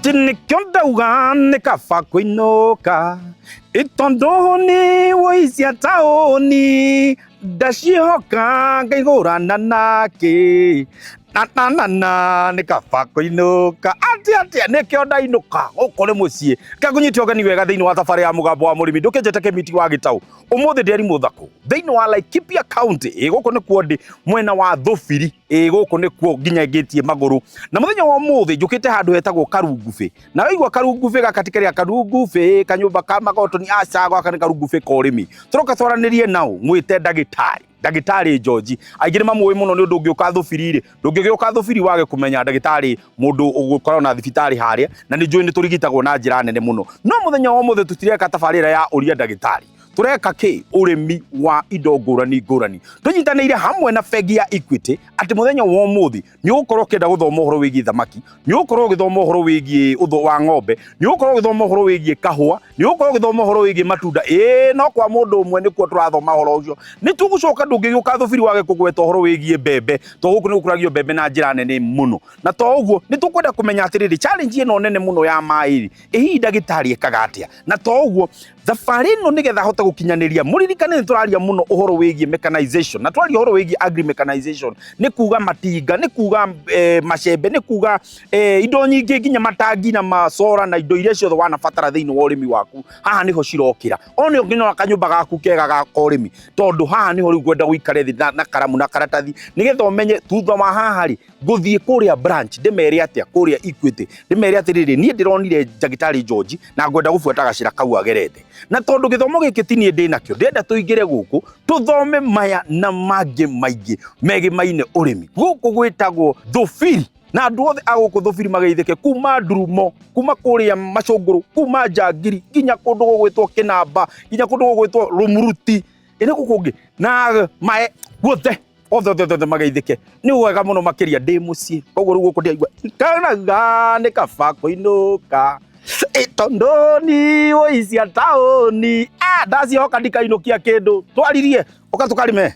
Tinikio ndauga nĩ kaba kũinũka itondo nĩ woicia taũni ndacihoka ngaihũrana nake na nĩ kaba kũinũka atia nĩkĩo ndainũka gũkũ nĩ mũciĩ ngakũnyita ũgeni wega thĩinĩ wa thabarĩ ya mũgambo wa mũrĩmi ndũkĩnjete Kĩmiti wa Gĩtaũ ũmũthĩ ndĩri mũthako thĩinĩ wa Laikipia County gũkũ nĩkuo ndĩ mwena wa Thũbiri gũkũ nĩkuo nginya ngĩtie magũrũ na mũthenya wa ũmũthĩ njũkĩte handũ hetagwo Karungubĩ na waigua Karungubĩ gakatikĩrĩ ya Karungubĩ kanyũmba ka magotoni aca gwaka nĩ Karungubĩ ka ũrĩmi tũroka twaranĩrie nao mwĩte Ndagĩtarĩ George aingĩ nĩ mamũĩ mũno nĩ ũndũ ũngĩũka Thũbiri ndũngĩgĩũka Thũbiri wage kũmenya ndagĩtarĩ mũndũ ũgũkorwo na thibitarĩ harĩa na nĩ njũĩ nĩ tũrigitagwo na njĩra nene mũno no mũthenya wa ũmũthĩ tũtireka tabarĩra ya ũria ndagĩtarĩ tureka ũrĩmi wa indo ngũrani tũnyitanĩire hamwe na bengi ya Equity atĩ mũthenya wa ũmũthĩ nĩ ũgũkorwo ũkĩenda gũthoma ũhoro wĩgiĩ thamaki nĩ ũgũkorwo ũgĩthoma ũhoro wĩgiĩ ũthũ wa ng'ombe nĩ ũgũkorwo ũgĩthoma ũhoro wĩgiĩ kahũa nĩ ũgũkorwo ũgĩthoma ũhoro wĩgiĩ matunda no kwa mũndũ ũmwe nĩkuo tũrathoma ũhoro ũcio nĩ tũgũcoka ndũngĩgĩũka Thũbiri wage kũgweta ũhoro wĩgiĩ mbembe to gũkũ nĩ gũkũragio mbembe na njĩra nene mũno na to ũguo nĩ tũkwenda kũmenya atĩrĩrĩ challenge ĩno nene mũno ya maĩ hihi ndagĩtarĩ ekaga atĩa na to ũguo thabarĩ ĩno nĩgetha hote gũkinyanĩria mũririkane nĩ tũraria mũno ũhoro wĩgiĩ mechanization na twaria ũhoro wĩgiĩ agri mechanization nĩ kuga matinga nĩ kuga macembe nĩ kuga indo nyingĩ nginya matangi na macora na indo iria ciothe wanabatara thĩinĩ wa ũrĩmi waku haha nĩho cirokĩra nĩ nginya kanyũmba gaku kega ga ũrĩmi tondũ haha nĩho rĩu ngwenda gũikare thĩ na karamu na karatathi nĩgetha ũmenye thutha wa haha rĩ ngũthiĩ kũrĩa branch ndĩmere atĩa kũrĩa Equity ndĩmere atĩrĩrĩ niĩ ndĩronire Ndagĩtarĩ George na ngwenda gũbuata gacĩra kau agerete na tondũ gĩthomo gĩkĩ ti niĩ ndĩ nakĩo ndĩrenda tũingĩre gũkũ tũthome maya na mangĩ maingĩ megimaine ũrĩmi gũkũ gwĩtagwo Thũbiri na andũ othe a gũkũ Thũbiri mageithĩke kuma Ndurumo kuma kũrĩa Macũngũrũ kuma Njangiri nginya kũndũ gũgwĩtwo Kĩnamba nginya kũndũ gũgwĩtwo Rũmuruti nĩ gũkũ kũngĩ na maĩ guothe othe mageithĩke nĩ wega mũno makĩria ndĩ mũciĩ koguo rĩu gũkũ ndĩaigua ikanaga nĩ kaba kũinũka itondoni woicia taũni ndacihoka ndikainũkia kĩndũ twaririe ũka tũkarĩme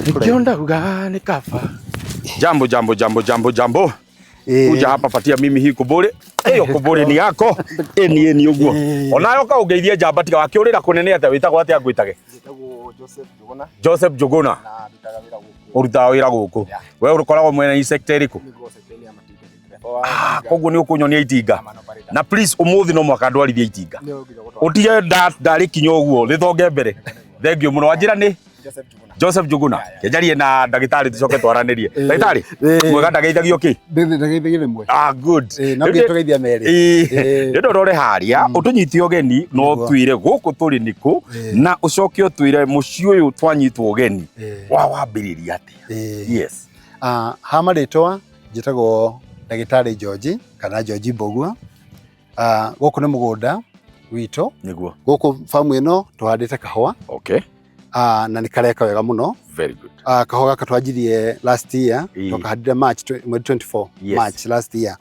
nĩkĩo ndauga nĩ kaba jambo kuja hapa patia mimi hii kuburi kuburi ni yako eni uguo onayo ka ungeithie njamba tiga wakiurira kunene ate witagwo ate angwitage Joseph Njuguna urutaga wira guku we urukoragwo mwena i sector iriku koguo ni ukunyonia itinga na please umuthi no mwaka ndwarithia itinga utige ndarĩ kinya ũguo rĩthonge mbere thengio mũno wanjĩra nĩ Joseph Njuguna kenjarie na ndagĩtarĩ tucoke twaranĩrie ndagĩtarĩ mwega ndageithagio kĩ ndageithagio rĩmwe good no ngĩtũgeithia merĩ rĩndo rore haria ũtũnyitie ũgeni no twĩre gũkũ tũrĩ nĩkũ na ũcoke ũtwĩre mũciĩ ũyũ twanyitwo ũgeni wambĩrĩria atĩa yes ha marĩtwa njĩtagwo Ndagĩtarĩ George kana George Mbogua gũkũ nĩ mũgũnda witũ nĩguo gũkũ famu ĩno tũhandĩte kahũa okay na nĩ kareka wega mũno very good kahũa gaka twanjirie last year tũkahandire March 24 March last year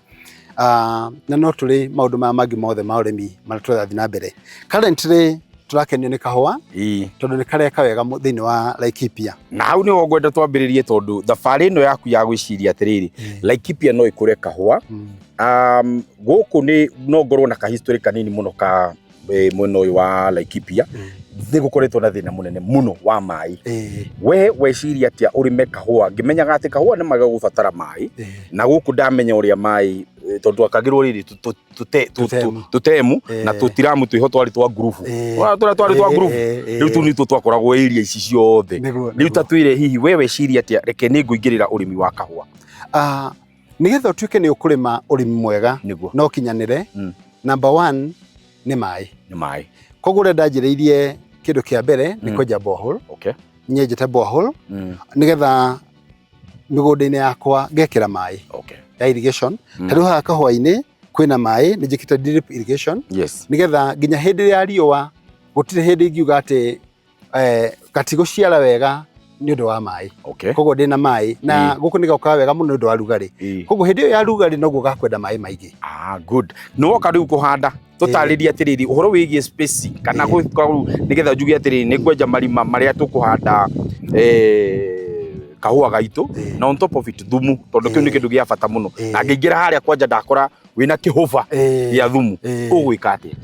na no tũrĩ maũndũ maya mangĩ mothe ma ũrĩmi marĩa tũrathiĩ na mbere currently tũrakenio nĩ kahũa tondũ nĩ kareka wega thĩinĩ wa Laikipia na hau nĩho ngwenda twambĩrĩrie tondũ thabarĩ ĩno yaku ya gwĩciria atĩrĩrĩ Laikipia no ĩkũre kahũa gũkũ nĩ no ngorwo na kahistory kanini mũno ka mwena ũyũ wa Laikipia nĩ gũkoretwo na thĩna mũnene mũno wa maĩ we weciria atĩa ũrĩme kahũa ngĩmenyaga atĩ kahũa nĩ maga gũbatara maĩ na gũkũ ndamenya ũrĩa maĩ tondũ akagĩrwo rĩrĩ tũtemu na tũtiramu twĩho twarĩ twa group twarĩ twa group rĩu tu nĩtwo twakoragwo area ici ciothe rĩu ta twĩre hihi we weciria atĩa reke nĩ ngũingĩrĩra ũrĩmi wa kahũa nĩgetha ũtuĩke nĩ ũkũrĩma ũrĩmi mwega no kinyanĩre number 1 nĩ maĩ koguo rĩrĩa ndanjĩrĩirie kĩndũ kĩa mbere nĩ kwenja borehole nyenjete borehole nĩgetha mĩgũnda-inĩ yakwa ngekĩra maĩ ya irrigation tarĩu haha kahũa-inĩ kwĩna maĩ nĩ njĩkĩte drip irrigation nĩgetha nginya hĩndĩ ya riũa gũtirĩ hĩndĩ ingiuga atĩ gatigũciara wega nĩ ũndũ wa maĩ koguo ndĩna maĩ na gũkũ nĩ gaukaga wega mũno nĩ ũndũ wa rugarĩ koguo hĩndĩ ĩyo ya rugarĩ noguo gakwenda maĩ maingĩ good nĩ woka rĩu kũhanda tũtarĩria atĩrĩrĩ ũhoro wĩgiĩ space kana gũkorwo nĩgetha njuge atĩrĩrĩ nĩ kwenja marima marĩa tũkũhanda kahũa gaitũ na on top of it thumu tondu kiu ni kindu gia bata muno na ngĩingĩra harĩa kwanja ndakora wina kihuba ya thumu ugwika atia?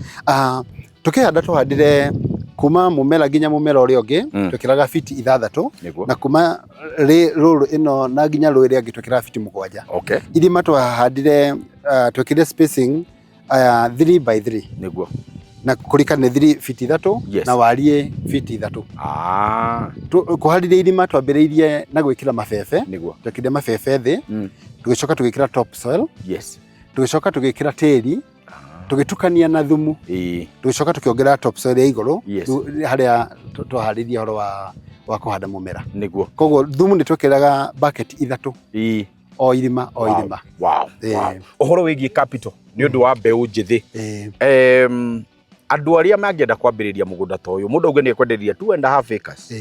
Tukihanda tuhandire kuma mumera nginya mumera uria ungi tukiraga fiti 6 na kuma ruru ino na nginya ruru ria ngi tukiraga fiti 7. Irima twahandire tukire spacing 3 by 3 niguo na kurikana 3 fiti 3 na warie fiti 3. Kuhandire irima twambiriirie na gwikira mabebe niguo tukire mabebe thi tugicoka tugikira top soil tugicoka tugikira tiri tugitukania na thumu tugicoka tukiongerera top soil ya iguru haria twahariria horo wa kuhanda mumera niguo koguo thumu ni twekeraga bucket 3 o irima wow uhoro wigie capital ni undu wa mbeu njithi andu aria mangienda kwambiriria mugunda ta uyu mundu auge ni ekwenderia 2.5 acres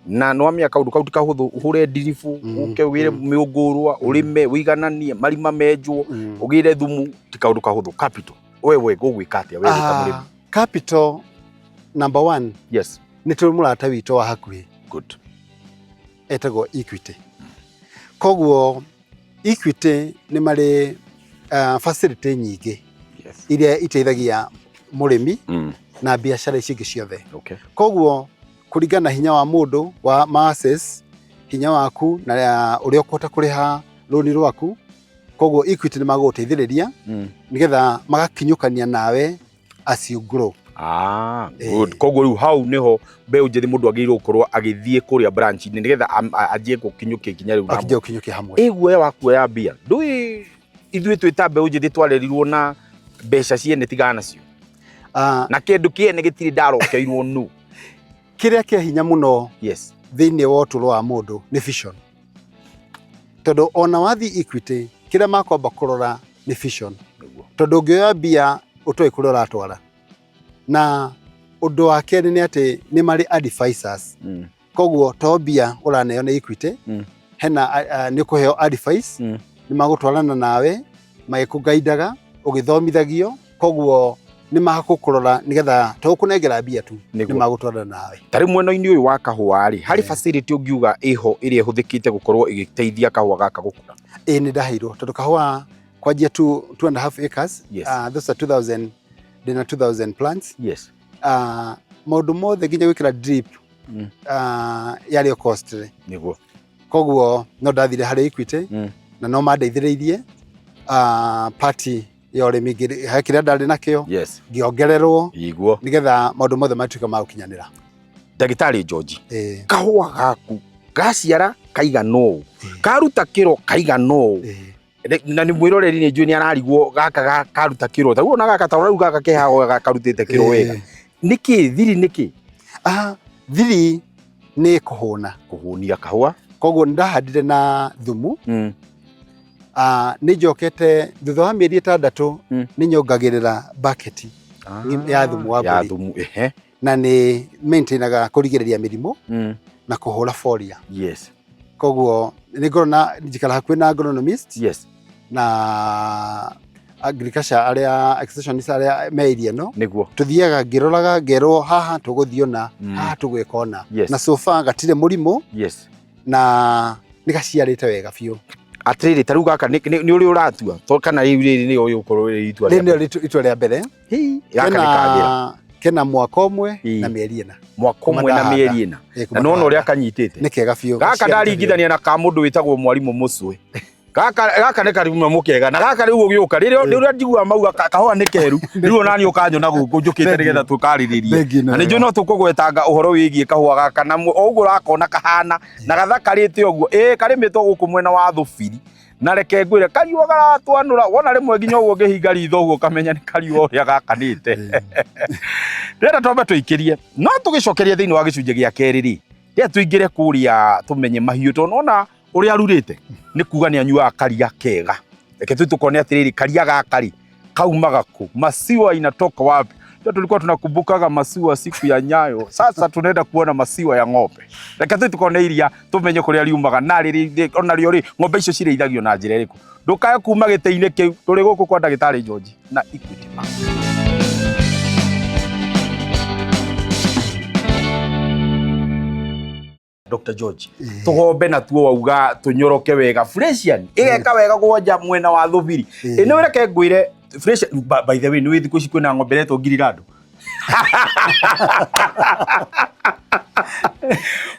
na no amia kaundu kauti kahuthu uhure ndirifu uke wire miungurwa urime wigananie marima menjwo ugire thumu ti kaundu kahuthu capital wewe gugwika atia wewe ta murimi? Capital number 1 ni tuli murata wito wa hakuhi good etagwo Equity. Koguo Equity ni mari facility nyingi iria iteithagia murimi na biashara ici ingi ciothe. Koguo kuringana hinya wa mundu wa masses hinya waku na uria ukota kuriha loan rwaku, koguo Equity ni maguteithiriria nigetha magakinyukania nawe as you grow. Good. Koguo riu hau niho mbeu njithi mundu agirwo gukorwo agithie kuria branch ni nigetha ajie gukinyukia kinya riu hamwe gukinyukia hamwe guoya waku ya mbia ndui ithuĩ twĩta mbeu njithi twarerirwo na mbeca ciene tigana nacio na kindu kiene gitiri ndarokeirwo nu kiria kia hinya muno thiini wa uturo wa mundu ni vision, tondu ona wathi Equity kiria makwamba kurora ni vision, tondu ngioya mbia utoi kuria uratwara na undu wa keri ni ati ni mari advisors koguo to mbia uraneo na Equity hena ni kuheo advice ni magutwarana nawe magikuguidaga ugithomithagio koguo ni magukurora nigetha to kunengera mbia tu ni magutwarana nawe. Tari mwena-ini uyu wa kahua ri hari facility ungiuga iho iria ihuthikite gukorwo igiteithia kahua gaka gukura? Ni ndaheirwo tondu kahua kwanjia 2.5 acres those are 2000 dina 2000 plants maundu mothe nginya gwikira drip yario costly niguo koguo no ndathire hari Equity na no mandeithiriirie party ya urimi hakiria ndari nakio ngiongererwo iguo nigetha maundu mothe matuika ma gukinyanira. Ndagitari George kahua gaku gaciara kaigano karuta kiro kaigano na ni mwiroreri ni njui ni ararigwo gaka karuta kiro taguo na gaka taurau gaka kehago gakarutite kiro wega niki thiri niki thiri ni kuhunia kahua koguo ndahandire na thumu ni njokete thutha wa mieri 6 ni nyongagirira bucket ya thumu wa mburi na ni maintainaga kurigiriria mirimo na kuhura foria koguo ni ngorona njikara hakuhi na agronomist na agriculture area extensionist area meirie no niguo tuthiaga ngiroraga ngerwo haha tuguthiona haha tugwikona na so far gatire murimo na nikaciarite wega biu atiriri taru gaka ni uri uratua to kana riri ni uyu ukorwo ri itua ria mbere gaka nikagira kena mwaka umwe na mieri 4 mwaka umwe na mieri 4 na nona uria kanyitite ni kega biu gaka ndaringithania na ka mundu witagwo mwarimu mucwe gaka ne karimu mukega na gaka riu ugiuka riria njigua mauga kahua ni keru riu nani ukanyona guku njukite nigetha tukariririe na ni no tukugwetanga uhoro wigie kahua gaka na uguo rakona kahana na gathakarite uguo karimitwo guku mwena wa thubiri na reke ngwire kariu garatwanura wona rimwe nginya uguo ngihinga ritho uguo kamenya ni kariu uria gakanite rera twambe tuikirie no tugicokeria thiini wa gicunje gia keri ri ria tuingire kuria tumenye mahiu tonona uria arurite ni kuga ni anyua karia kega reke tukone atiriri karia gakari kaumaga ku masiwa inatoka wapi? Tulikuwa tunakumbukaga masiwa siku ya Nyayo, sasa tunaenda kuona masiwa ya ng'ombe. Reke tukone iria tumenye kuria riumaga na riri ona rio ng'ombe icio cireithagio na njira iriku. Ndukae kuma gite-ini kiu turi guku kwa Ndagitari George na Equity Bank. Dr. George tugombe na tuo wauga tunyoroke wega Fresian igeka wega gwonja mwena wa thubiri ino reke ngwire fresh by the way, ni withi kuci kwina ng'ombe retwo Girirado.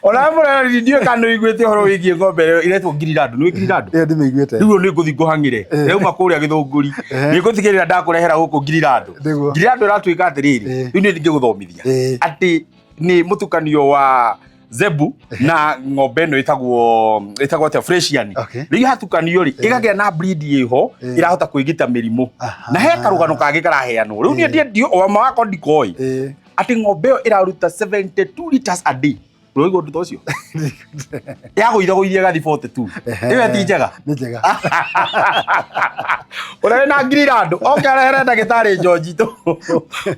Ona mbona ndio kanu igwete horo wigie ng'ombe iretwo Girirado, ni Girirado. Ndi miguite. Riu ni nguthi nguhangire. Riu makuria Githunguri. Ni nguthikirira ndakurehera guku Girirado. Girirado iratuika atiriri. Riu ni ngiguthomithia. Ati ni mutukanio wa zebu na ng'ombe no itagwo ta Fresian. Riu hatukanio ri igagea na breed iho irahota kuigita mirimu. Na he karugano kage karaheanwo. Riu ni ndio o ma wako ndikoi. Ati ng'ombe io iraruta 72 liters a day. Bro igo nduto cio. Yago iria gathi 42. Iwe ti njega. Ni njega. Ona na Girirado, okerehere ndagitari George to.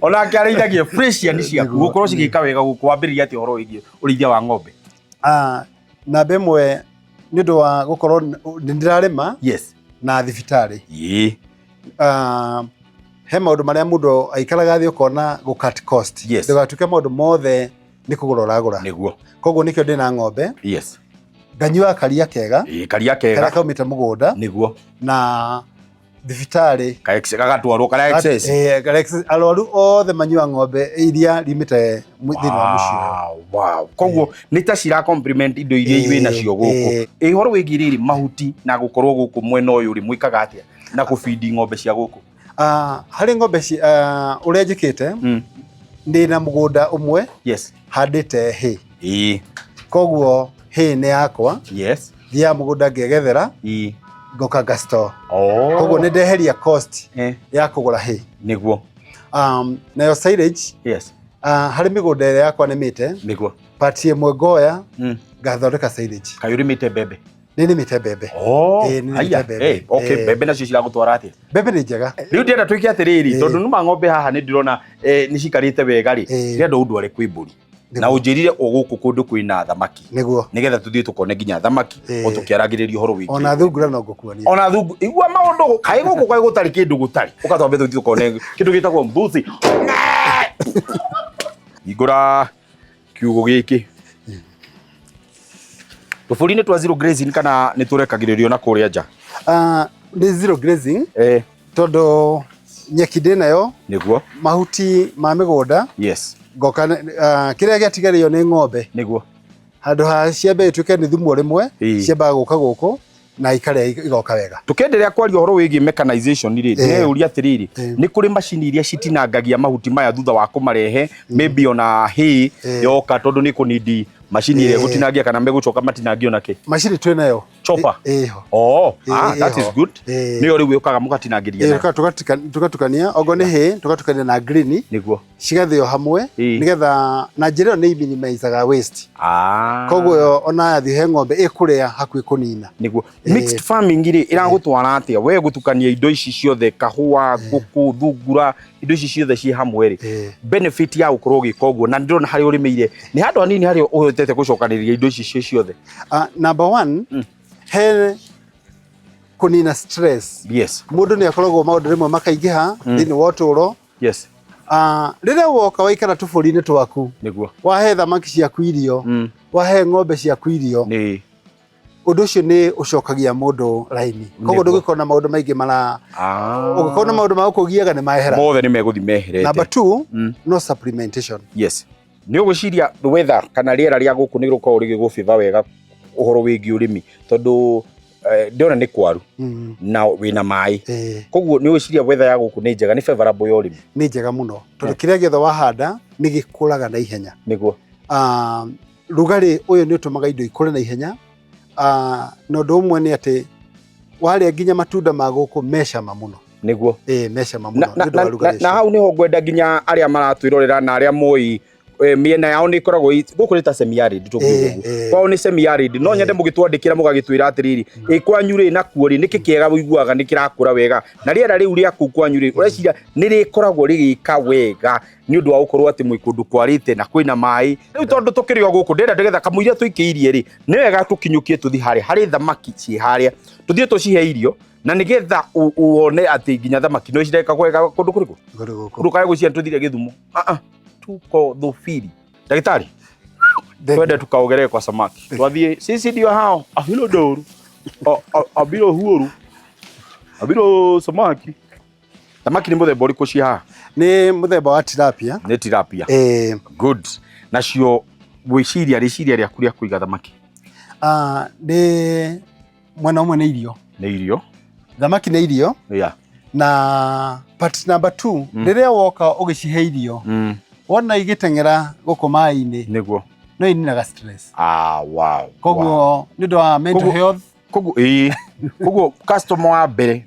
Ona kiarithagia Fresian ciaku gukorwo cigika wega guku wambiriria ati horo wigi urithia wa ng'ombe. Na bemwe ni ndu wa gukorwo ndirarima. Yes. Na thibitari. He maundu maria mundu aikaraga thi ukona go cut cost. Ndugatuke maundu mothe ni kugura uragura. Niguo. Koguo nikio ndina ng'ombe. Yes. Nganyua karia kega. Karia kega. Kara kaumita mugunda. Niguo. Na thibitari kagatwarwo kara excess. Kara excess alwaru othe manyua ng'ombe iria limite thini wa mucio. Wow. Koguo ni ta cira compliment indo iria iwe nacio guku. Ihoro wigiriri mahuti na gukorwo guku mwena uyu ri muikaga atia na kufeed ng'ombe cia guku. Hari ng'ombe uria njikite ndina mugunda umwe. Yes. Handite hay. Koguo hay ni yakwa. Yes. Thia mugunda ngegethera. Ngoka gasto. Koguo ni ndeheria cost ya kugura hay. Niguo. Nayo silage. Yes. Hari migunda ire yakwa nimite. Niguo. Pati imwe ngoya ngathondeka silage. Kayurimite bebe. Nini mite bebe. Aya. Okay, bebe nacio ciragutwara atia? Bebe ni njega. Riu ndienda twike atiriri tondu numa ng'ombe haha ni ndirona ni cikarite wega ri. Ndienda undware kwi mburi. Na unjirire oguku kundu kwina thamaki. Niguo. Nigetha tuthie tukone nginya thamaki o tukiaragiriria horo wiki. Ona thungura no ngukuania. Ona thungu igua maundu kai guku kai gutari kindu gutari. Ukatwambe tuthie tukone kindu gitagwo mbuzi. Igura kiugo giki. Tufuri ni twa zero grazing kana ni turekagiririo na kuria nja? Ni zero grazing. Todo nyeki ndinayo. Niguo. Mahuti ma migunda. Yes. Ngoka kiria giatigario ni ng'ombe. Niguo. Handu ha ciambe ituke ni thumu rimwe ciamba guka guku na ikare igoka wega. Tukenderea kwaria horo wigi mechanization ri ne uria atiriri ni kuri machine iria citinangagia mahuti maya thutha wa kumarehe maybe ona hay yoka tondu ni kunidi machine ile gutinangia kana megucoka matinangio nake machine twinayo chopper. That is good. Niyo riu ukaga mugatinangiria tugatukania ogo ni hay tugatukania na green. Niguo cigathio hamwe nigetha na njira ni minimizaga waste. Koguo ona yathi he ng'ombe ikuria hakwi kunina. Niguo mixed farming iri iragutwara atia we gutukania indo ici ciothe kahua guku thungura indo ici ciothe ci hamwe ri benefit ya ukorwo gikoguo na ndirona hari urimiire ni handu hanini hari uhotete gucokaniria indo ici ciothe. Number 1 he kunina stress. Yes. Mundu ni akoragwo maundu rimwe makaingiha thini wa uturo. Yes. Riria woka waikara tuburi-ini twaku niguo wahe thamaki ciaku irio wahe ng'ombe ciaku irio ni undu ucio ni ucokagia mundu raini. Koguo ndugikona maundu maingi mara ugikona maundu ma kugiaga ni mahera mothe ni meguthi meherete. Number 2 no supplementation. Yes. Ni uguciria the weather kana riera ria guku ni rukorwo rigigufiva wega uhoro wigi urimi tondu ndiona ni kwaru na wina mai. Koguo ni uguciria weather ya guku ni njega ni favorable ya urimi. Ni njega muno tondu kiria giothe wahanda ni gikuraga na ihenya. Niguo rugari uyu ni utumaga indo ikure na ihenya. No ndumwe ni ati waria nginya matunda ma guku meshama muno. Niguo meshama muno na hau niho ngwenda nginya aria maratwirorera na aria moi miena yao ni koragwo guku ta semi arid tugugu kwao ni semi arid no nyende mugitwandikira mugagitwira atiriri kwanyu ri nakuo ri niki kiega wiguaga nikirakura wega na riera riu ria kwanyu ri ureciria ni rikoragwo rigika wega ni undu wa gukorwo ati mwikundu kwarite na kwina mai riu tondu tukirio guku ndenda ndigetha kamuiria tuikiirie ri ni wega tukinyukie tuthi hari thamaki ci haria tuthie tucihe irio na nigetha uone ati nginya thamaki no cireka kwega kundu kuriku ndukae gucia tuthire Githumo tuko dhofiri daktari twende tukaogelee kwa samaki twathie sisi ndio hao ahilo doru abilo huoru abilo samaki Thamaki nĩ mũthemba ũrĩkũ ci haha? Nĩ mũthemba wa tilapia. Nĩ tilapia. Good. Nacio rĩciria rĩaku rĩa kũiga thamaki? Nĩ mwena ũmwe nĩ irio. Nĩ irio. Thamaki nĩ irio. Yeah. Na part number 2, rĩrĩa woka ũgĩcihe irio, wona igĩteng'era gũkũ maĩ-inĩ, nĩguo no ininaga stress. Wow. Koguo nĩ ũndũ wa mental health. Koguo customer wa mbere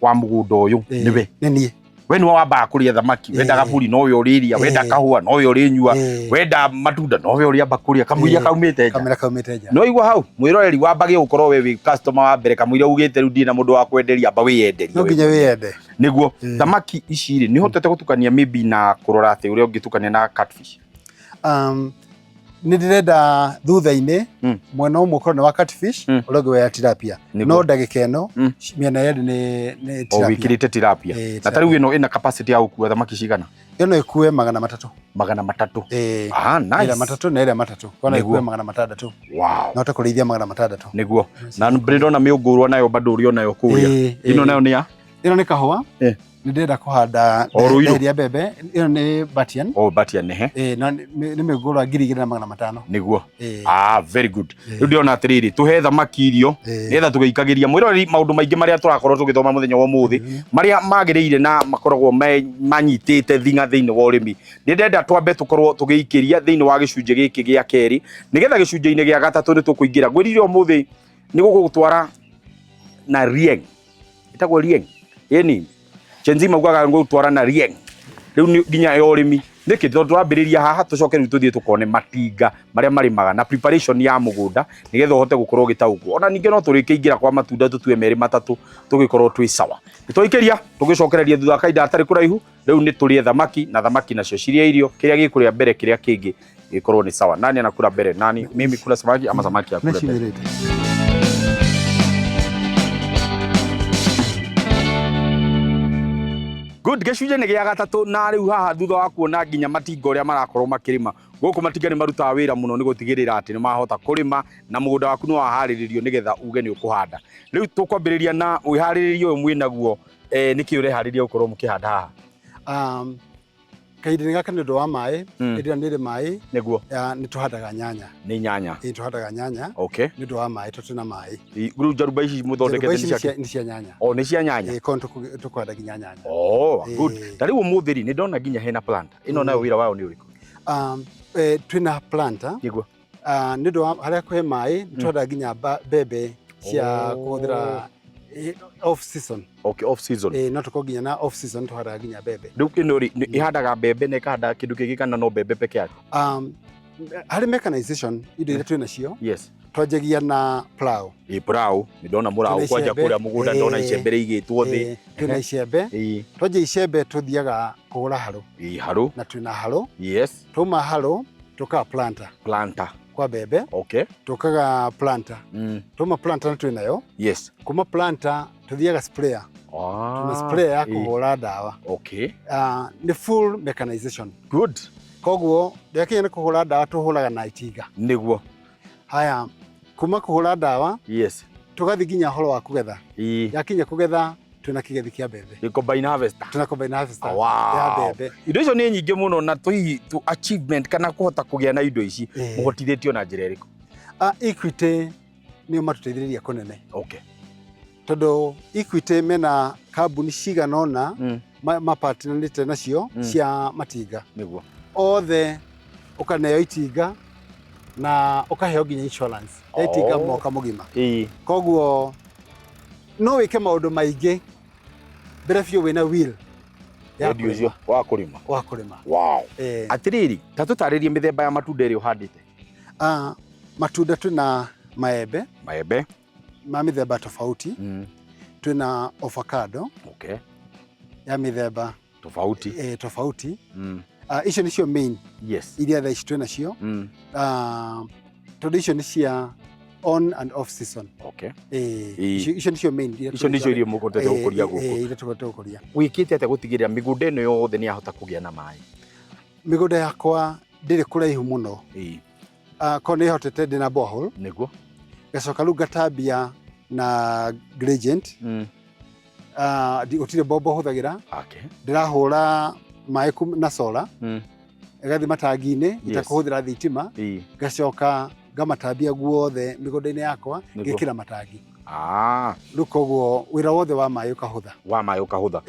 wa mũgũnda ũyũ nĩwe. Nĩ niĩ. We nĩwe wambaga kũrĩa thamaki, wenda gaburi no we ũrĩria, wenda kahũa no we ũrĩnyua, wenda matunda no we ũrĩamba kũrĩa, kamũiria kaumĩte nja. Kamera kaumĩte nja. No igua hau, mwĩroreri wambage gũkorwo we wĩ customer wa mbere, kamũiria ugĩte rĩu ndirĩ na mũndũ wa kwenderia, amba wĩyenderie. No nginya wĩyende. Nĩguo thamaki ici rĩ, nĩ hotete gũtukania maybe na kũrora atĩ ũrĩa ũngĩtukania na catfish? Nĩ ndĩrenda thutha-inĩ mwena ũmwe ũkorwo nĩ wa catfish, ũrĩa ũngĩ wa tilapia. No ndagĩka ĩno mĩena yerĩ nĩ tilapia. Wĩkĩrĩte tilapia. Na ta rĩu ĩno ĩna capacity ya gũkua thamaki cigana? Ĩno ĩkue 300. 300. Nice. Ĩrĩa 3 na ĩrĩa 3. Kona ĩkue 600. Wow. No takũrĩithia 600. Nĩguo. Na ndĩrona mĩũngũrwa nayo bado ũrĩo nayo kũrĩa. Ĩno nayo nĩ ya? Ĩno nĩ kahũa. Nĩ ndĩrenda kũhanda ndĩria mbembe. Ĩno nĩ Batian. Batian nĩ mĩũngũrwa 2,500. Nĩguo. Very good. Rĩu ndĩrona atĩrĩrĩ, tũhe thamaki irio nĩgetha tũgĩikagĩria mwĩroreri maũndũ maingĩ marĩa tũrakorwo tũgĩthoma mũthenya wa ũmũthĩ marĩa magĩrĩire na makoragwo manyitĩte thing'a thĩinĩ wa ũrĩmi. Nĩ ndĩrenda twambe tũkorwo tũgĩikĩria thĩinĩ wa gĩcunjĩ gĩkĩ gĩa kerĩ, nĩgetha gĩcunjĩ-inĩ gĩa gatatũ nĩ tũkũingĩra. Ngwĩrire ũmũthĩ nĩ gũgũtwara na Rieng. Ĩtagwo Rieng. Yeni Chenzi maugaga ngũtwara na Rieng. Rĩu nginya ya ũrĩmi nĩkĩ twambĩrĩria haha tũcoke rĩu tũthiĩ tũkone matinga marĩa marĩmaga na preparation ya mũgũnda nĩgetha ũhote gũkorwo ũgĩtaũkwo. Ona ningĩ no tũrĩkĩingĩra kwa matunda tũtue merĩ matatũ tũgĩkorwo twĩ sawa. Nĩtwaikĩria tũgĩcokereria thutha kainda atarĩ kũraihu. Rĩu nĩ tũrĩe thamaki na thamaki nacio cirĩa irio, kĩrĩa gĩkũrĩa mbere kĩrĩa kĩngĩ gĩkorwo nĩ sawa. Nani anakula mbere? Nani? Mimi kula samaki ama samaki akula mbere? Good, gĩcunjĩ nĩ gĩa gatatũ na rĩu haha thutha wa kuona nginya matinga ũrĩa marakorwo makĩrĩma. Gũkũ matinga nĩ marutaga wĩra mũno nĩ gũtigĩrĩra atĩ nĩ mahota kũrĩma na mũgũnda waku nĩ waharĩrĩrio nĩgetha uge nĩ ũkũhanda. Rĩu tũkwambĩrĩria na wĩharĩrĩrio ũyũ mwĩ naguo, nĩkĩ ũreharĩria gũkorwo mũkĩhanda haha? Kahinda gaka nĩ ũndũ wa maĩ, rĩrĩa nĩ maĩ nĩguo nĩ tũhandaga nyanya. Nĩ nyanya? Tũhandaga nyanya. Okay. Nĩ ũndũ wa maĩ tũtũ na maĩ. Rĩu njaruba ici mũthondekete nĩ cia nyanya. Nĩ cia nyanya? Kono tũkũhanda nginya nyanya. Good. Ta rĩu ũmũthĩ rĩ, nĩ ndona nginya hena planter. Ĩno nayo wĩra wayo nĩ ũrĩkũ? Twĩna planter. Nĩguo. Nĩ ũndũ wa harĩa kũhe maĩ, nĩ tũhandaga nginya mbembe cia kũhũthĩra off season. Okay, off season. No tũkorwo nginya na off season tũhandaga nginya mbembe. Rĩu ĩno rĩ, ĩhandaga mbembe na ĩkahanda kĩndũ kĩngĩ kana no mbembe peke yake? Harĩ mechanization indo iria twĩna cio. Yes. Twanjagia na plow. Plow, nĩ ndona mũraũ kwanja kũrĩa mũgũnda, ndona icembe rĩigĩtwo thĩ. Twĩna icembe. Twanjia icembe tũthiaga kũgũra harũ. Harũ. Na twĩna harũ. Yes. Twauma harũ tũkaga planter. Planter. Kwa mbembe. Okay. Tũkaga planter. Twauma planter na twĩnayo. Yes. Kuma planter tuthiaga sprayer. Tuna sprayer ya kũhũra ndawa. Okay. Nĩ full mechanization. Good. Koguo rĩakinya nĩ kũhũra ndawa tũhũraga na itinga. Nĩguo. Haya, kuma kũhũra ndawa. Yes. Tũgathiĩ nginya horo wa kũgetha. Yakinya kũgetha twĩna kĩgethi kĩa mbembe. Nĩ combine harvester. Tuna combine harvester ya mbembe. Indo icio nĩ nyingĩ mũno na tu achievement kana kũhota kũgĩa na indo ici mũhotithĩtio na njĩra ĩrĩkũ? Equity nĩo matũteithĩrĩria kũnene. Okay. Tondũ Equity mena kambuni cigana ũna mapartneranĩte nacio cia matinga. Nĩguo. Othe ũkaneo itinga na ũkaheo nginya insurance ya itinga mwaka mũgima. Koguo no wĩke maũndũ maingĩ mbere biũ wĩna will ya ũcio wa kũrĩma. Wa kũrĩma. Wow. Atĩrĩrĩ, ta tũtarĩrie mĩthemba ya matunda ĩrĩa ũhandĩte. Matunda twĩna maembe. Maembe. Ma mĩthemba tofauti. Twĩna avocado. Okay. Ya mĩthemba tofauti. Tofauti. Icio nĩcio main. Yes. Iria thaa ici twĩna cio. Tondũ icio nĩ cia on and off season. Okay. Icio nĩcio main. Icio nĩcio irio mũgũndete gũkũria gũkũ. Iria tũgũndete gũkũria. Wĩkĩte atĩa gũtigĩrĩra mĩgũnda ĩno yothe nĩ yahota kũgĩa na maĩ? Mĩgũnda yakwa ndĩrĩ kũraihu mũno. Korwo nĩ hotete ndĩna borehole. Nĩguo. Gacoka rĩu ngatambia na gradient. Gutire bombo huthagira. Okay. Ndirahura mai na solar. Igathi matangi-ini itakuhuthira thitima. Ngacoka ngamatambia guothe migunda-ini yakwa ngikira matangi. Rukoguo wira wothe wa mai ukahutha. Wa mai ukahutha.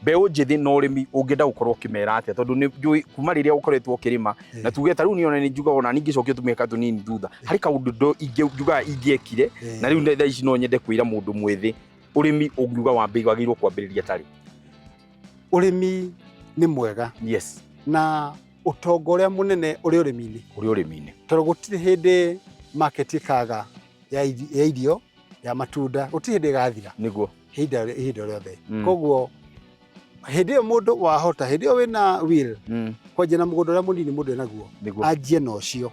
Mbeu njithi na urimi ungienda gukorwo ukimera atia tondu ni njui kuma riria ukoretwo ukirima na tuge ta riu niona ni njuga ona ningi cokio tumeka tunini thutha hari kaundu ingiuga ingiekire na riu thaa ici no nyende kwira mundu mwithi urimi ungiuga wagirwo kwambiriria tari. Urimi ni mwega. Yes. Na utongo uria munene uri urimi-ini. Tondu gutiri hindi market ikaga ya irio ya matunda gutiri hindi igathira. Niguo. Hinda riothe. Koguo hindi iyo mundu wahota hindi iyo wina will kwanjia na mugunda uria munini mundu enaguo anjie na ucio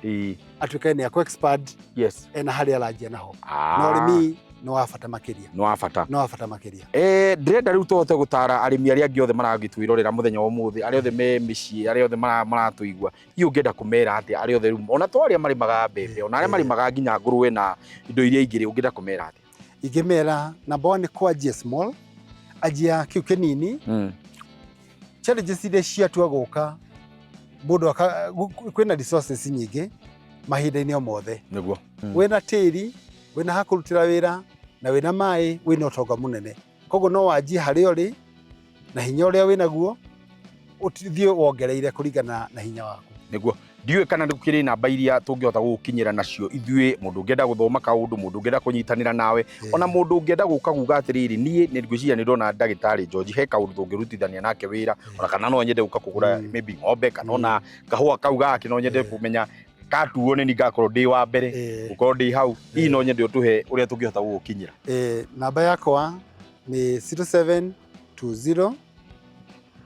atuike ni expand. Yes. Ena hari aranjia naho na urimi no wabata makiria. No wabata makiria. Ndirenda riu tuhote gutara arimi aria angi othe maragitwirorera muthenya wa umuthi aria othe me micii aria othe maratuigua iyo ungienda kumera atia aria othe riu ona to aria marimaga mbembe ona aria marimaga nginya nguruwe na indo iria ingiri ungienda kumera atia. Ingimera number 1 kwanjia small ajia kiu kinini. Challenges iria ciatua guka mundu kwina resources nyingi mahinda-ini o mothe. Niguo. Wina tiri wina hakurutira wira na wina mai wina utonga munene koguo no wanjie hari uri na hinya uria wina guo uthie wongereire kuringana na hinya waku. Niguo. Ndiwe kana ndukiri namba iria tungihota gukinyira nacio ithuĩ mundu ungienda guthoma kaundu mundu ungienda kunyitanira nawe ona mundu ungienda guka kuga atiriri nie ni ngwiciria ni ndona ndagitari George he kaundu tungirutithania nake wira ona kana no nyende guka kugura maybe ng'ombe kana ona kahua kauga gake no nyende kumenya katuo ni ngakorwo ndi wa mbere gukorwo ndi hau ii no nyende utuhe uria tungihota gukinyira. Namba yakwa ni 0720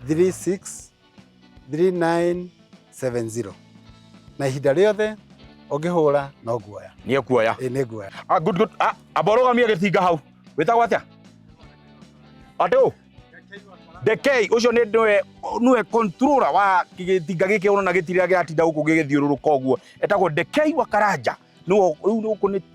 36 3970 na ihinda riothe ungihura no guoya. Ni guoya. Ni guoya. Good. Aborogamia gitinga hau witagwo atia atu Dekei ucio ni niwe controller wa gitinga giki ona gitira gatinda guku gigithiururuka uguo etagwo Dekei wa Karanja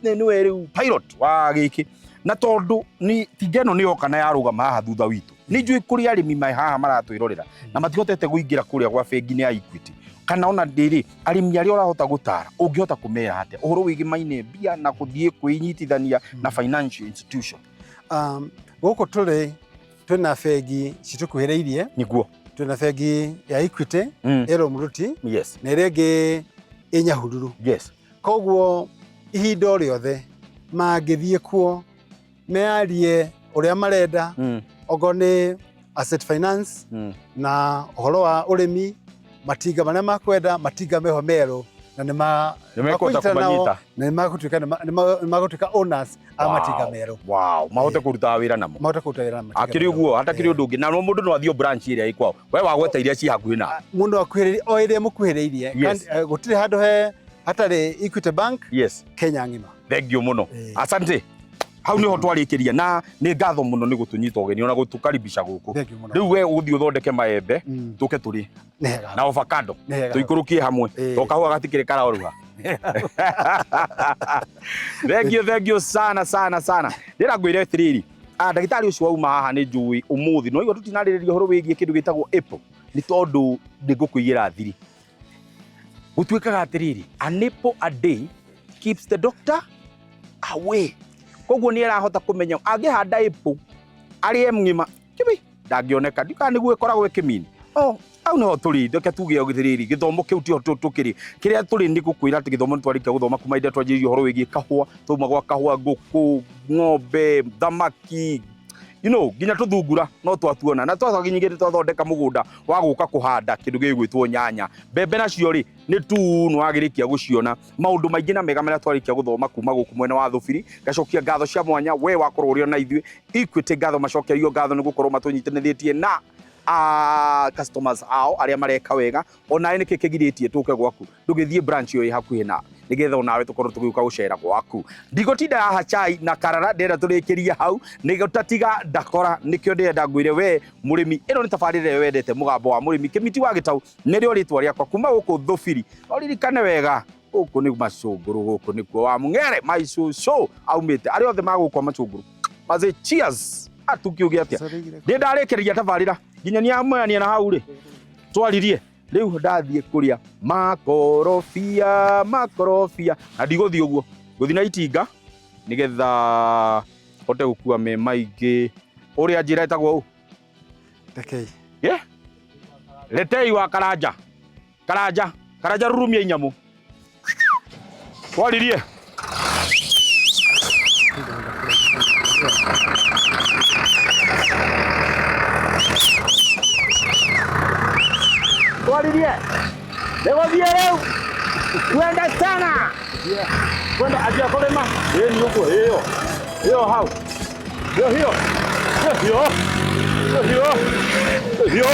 niwe riu pilot wa giki na tondu ni tingeno ni yoka na yarugama haha thutha witu ni njui kuri arimi mai haha maratwirorera na matihotete guingira kuria gwa bengi-ini ya Equity kana ona ndiri arimi aria urahota gutara ungihota kumera atia uhoro wigi maine bia na kuthie kwinyitithania na financial institution. Guku turi twina bengi citukuhiriirie. Niguo. Twina bengi ya Equity ero muruti. Yes. Na iringi inyahururu. Yes. Koguo ihinda riothe mangithie kuo mearie uria marenda ogo ni asset finance na uhoro wa urimi matinga maria makwenda matinga meho mero na ni makwenda kumanyita na ni magutuika owners a matinga mero. Wow, mahote kuruta wira namo. Mahote kuruta wira namo. Akiri uguo hata kiri undu ungi na no mundu no athio branch iria ikwao we wagweta iria ci hakuhi na mundu akuhiririe o iria mukuhiriirie gutire handu he hatari Equity Bank. Yes. Kenya ngima. Thank you muno. Asante. Hau niho twarikiria na ni ngatho muno ni gutunyita ugeni ona gutukaribisha guku. Riu we uthio thondeke maembe tuke turi na avocado tuikurukie hamwe tokahua gatikire karaoruha. Thank you sana. Ndira ngwire atiriri ndagitari ucio wauma haha ni njui umuthi no igo tutinaririria horo wigie kindu gitagwo apple ni tondu ndigukuigira thiri gutwikaga atiriri a nipple a day keeps the doctor away. Koguo ni arahota kumenya angihanda apple ari mngima kibi ndangioneka ndika niguo ikoragwo ikimini au no turi ndoke tuge ogitiriri githomo kiu ti tukiri kiria turi ndi gukwira ati githomo ntwarika guthoma kuma inde twanjirie horo wigie kahua tuma gwa kahua nguku ng'ombe thamaki ginya tuthungura no twatuona na twathogingire twathondeka mugunda wa guka kuhanda kindu gigwitwo nyanya mbembe nacio ri ni tu no agirikia guciona maundu maingi na mega maria twarikia guthoma kuma guku mwena wa thubiri gacokia ngatho cia mwanya we wakorwo uri na ithui Equity ngatho macokerio ngatho ni gukorwo matunyitanithitie na customers ao aria mareka wega ona ni kikigiritie tuke gwaku ndugithie branch yo hakuhi na nigetha onawe tukorwo tugiuka gucera gwaku ndigotinda haha chai na karara ndenda turikiria hau nigutatiga ndakora nikio ndenda ngwire we murimi ino ni tabarire wendete mugambo wa murimi Kimiti wa Gitau nirio ritwa riakwa kuma guku thubiri oririkane wega guku ni macunguru guku ni kwa wa Mung'ere maicucu aumite ari othe magukwa macunguru maze cheers. tukiuge atia ndi ndarekereria tabarira nginya ni amwe na hau ri twaririe riu ndathie kuria makorofia na ndiguthi uguo guthi na itinga nigetha hote gukua me maingi uria njira etagwo u Rekei Letei wa Karanja rurumia inyamu twaririe lego leo kwenda sana kwenda aje kolema ni huko hiyo hao hiyo